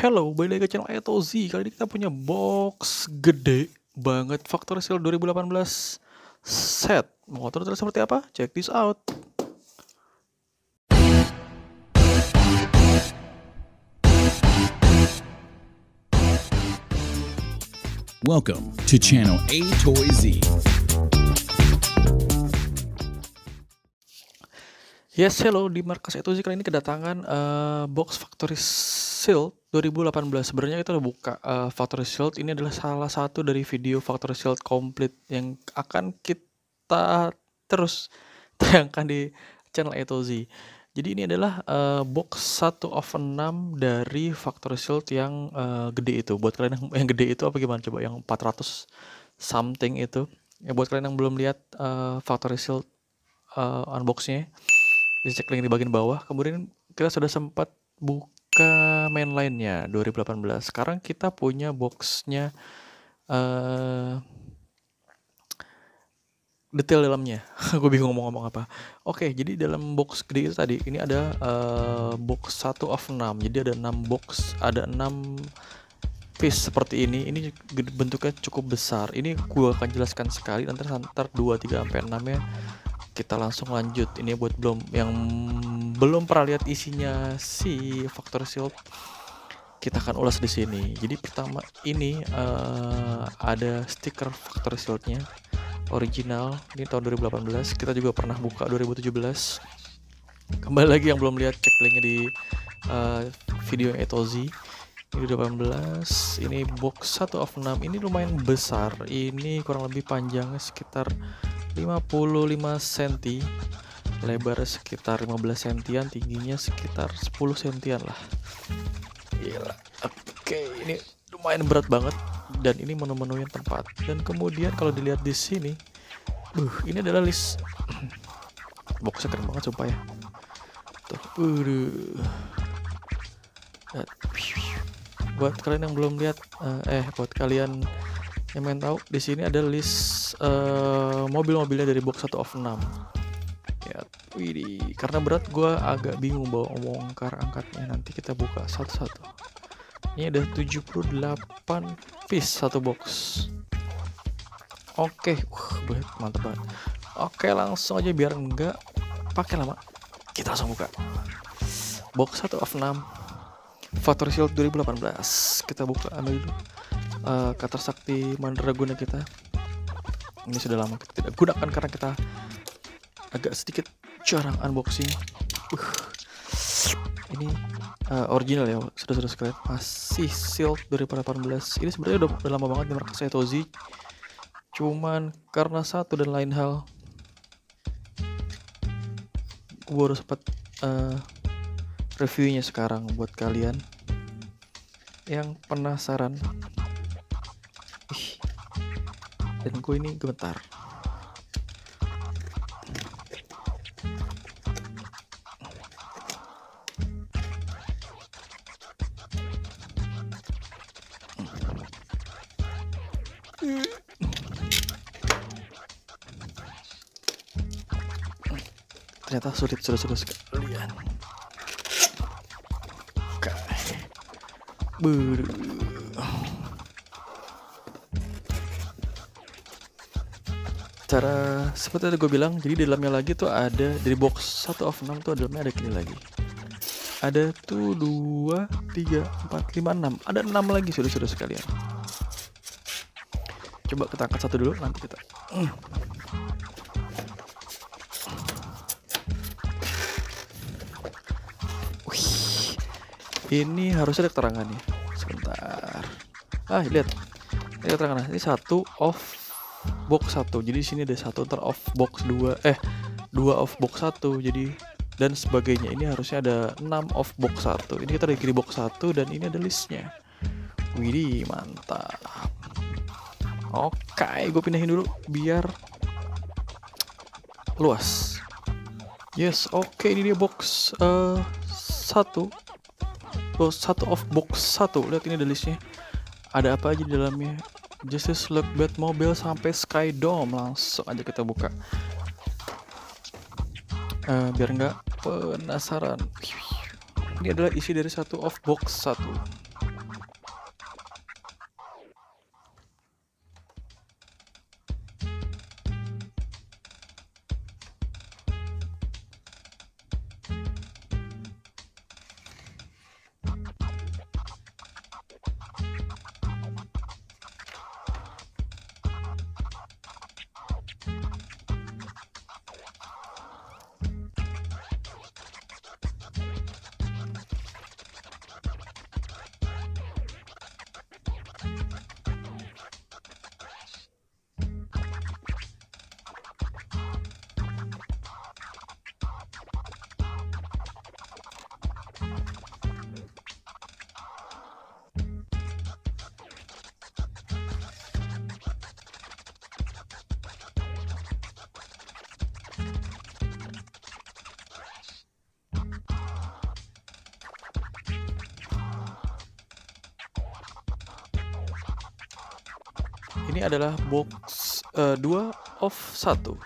Hello, balik lagi ke channel Etozi. Kali ini kita punya box gede banget Factory Sale 2018 set. Mau terus seperti apa? Check this out. Welcome to channel Etozi. Yes, hello, di markas Etozi kali ini kedatangan box Factory Shield 2018. Sebenarnya kita udah buka Factory Shield. Ini adalah salah satu dari video Factory Shield komplit yang akan kita terus tayangkan di channel Etozi. Jadi ini adalah box 1 of 6 dari Factory Shield yang gede itu. Buat kalian yang gede itu apa gimana coba, yang 400 something itu. Ya buat kalian yang belum lihat Factory Shield unboxnya, cek link di bagian bawah. Kemudian kita sudah sempat buka mainline-nya 2018. Sekarang kita punya boxnya, detail dalamnya. Gue bingung ngomong apa. Oke, jadi dalam box gede itu tadi ini ada box 1 of 6. Jadi ada 6 box, ada 6 piece seperti ini. Ini bentuknya cukup besar. Ini gue akan jelaskan sekali, nanti 2, 3 sampai 6 ya. Kita langsung lanjut. Ini buat yang belum pernah lihat isinya si Factory Shield, kita akan ulas di sini. Jadi pertama ini ada stiker Factory Shield-nya original. Ini tahun 2018. Kita juga pernah buka 2017. Kembali lagi yang belum lihat, cek linknya di video Etozi. Ini 18. Ini box 1 of 6. Ini lumayan besar. Ini kurang lebih panjangnya sekitar 55 cm, lebar sekitar 15 cm, tingginya sekitar 10 cm lah. Gila. Oke, ini lumayan berat banget dan ini menu-menuin tempat. Dan kemudian kalau dilihat di sini, ini adalah list. Boxnya keren banget sumpah ya. Tuh, buat kalian yang belum lihat, buat kalian yang main tahu, di sini ada list mobil-mobilnya dari box 1 of 6. Ya, widih, karena berat gue agak bingung bawa bongkar angkatnya. Nanti kita buka satu-satu. Ini ada 78 piece satu box. Oke, mantap banget. Oke, langsung aja biar enggak pakai lama. Kita langsung buka. Box 1 of 6 Factory Shield 2018. Kita buka, ambil dulu Katar Sakti Mandraguna kita. Ini sudah lama kita tidak gunakan karena kita agak sedikit jarang unboxing. Ini original ya, sudah sekalian. Masih Shield 2018. Ini sebenarnya udah lama banget di markas Etozi. Cuman karena satu dan lain hal, gue baru sempat reviewnya sekarang buat kalian yang penasaran. Dan gue ini gemetar. Ternyata sulit sekalian. Cara seperti yang gue bilang, jadi di dalamnya lagi tuh ada, dari box 1 of 6 tuh dalamnya ada gini lagi. Ada tuh 2, 3, 4, 5, 6. Ada 6 lagi sudah sekalian. Coba kita angkat satu dulu, nanti kita ini harusnya ada keterangannya. Sebentar. Lihat. Ini keterangannya. Ini 1 of box 1. Jadi sini ada 1 of box 2. 2 of box 1. Jadi dan sebagainya. Ini harusnya ada 6 of box 1. Ini kita ada kiri box 1 dan ini ada listnya. Widih, mantap. Oke, gue pindahin dulu biar luas. Yes, oke, ini dia box 1. 1 of box 1. Lihat, ini ada listnya. Ada apa aja di dalamnya? Justice League Batmobile sampai Skydome. Langsung aja kita buka. Biar nggak penasaran. Ini adalah isi dari 1 of box 1. Ini adalah box 2 of 1.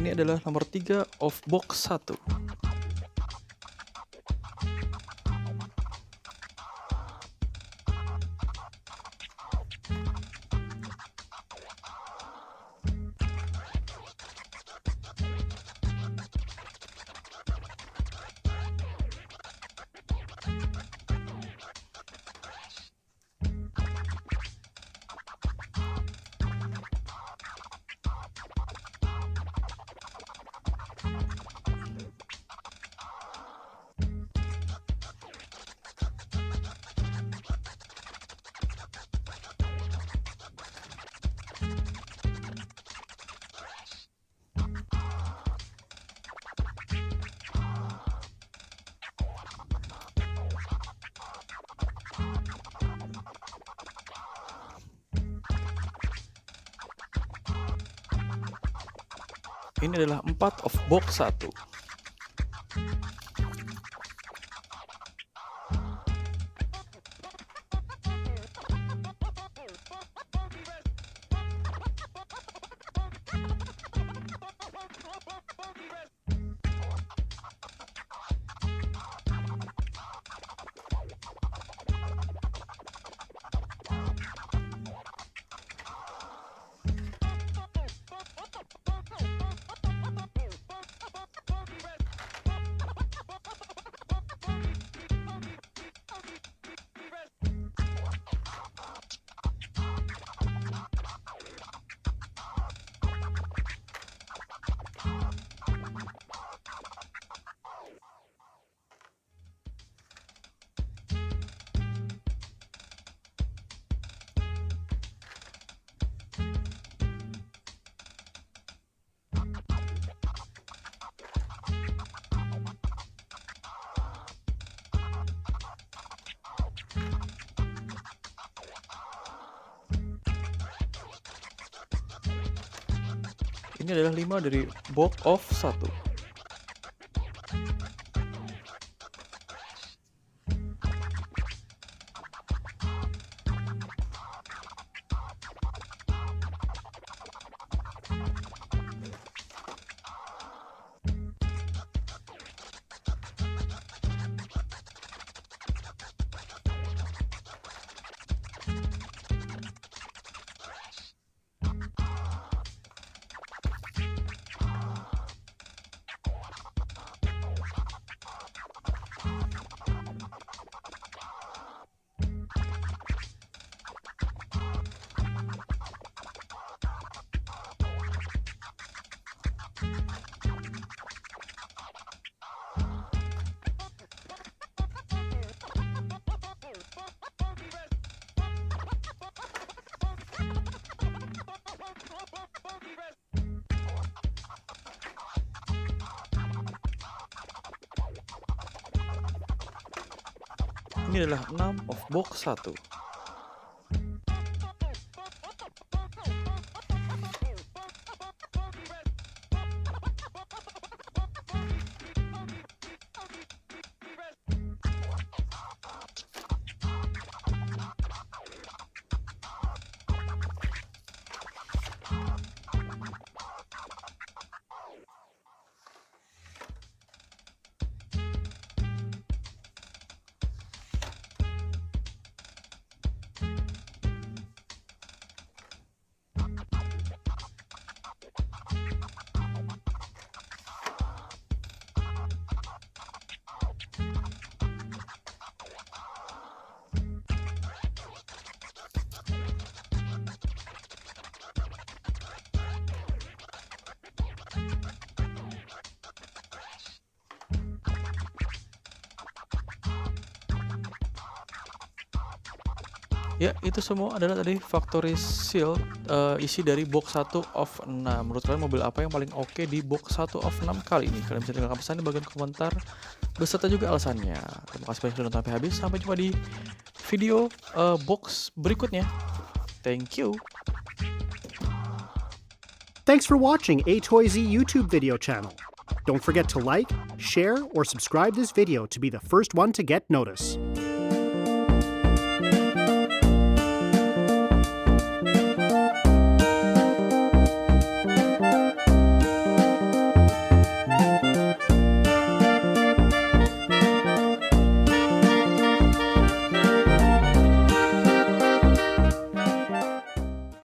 Ini adalah nomor 3 of box 1. Ini adalah 4 of box 1. Ini adalah 5 dari box of 1. Ini adalah 6 of box 1. Ya, itu semua adalah tadi factory seal isi dari box 1 of 6. Menurut kalian mobil apa yang paling oke di box 1 of 6 kali ini? Kalian bisa tinggalkan pesan di bagian komentar beserta juga alasannya. Terima kasih banyak sudah nonton sampai habis. Sampai jumpa di video box berikutnya. Thank you. Thanks for watching A-Toy-Z YouTube video channel. Don't forget to like, share, or subscribe this video to be the first one to get notice.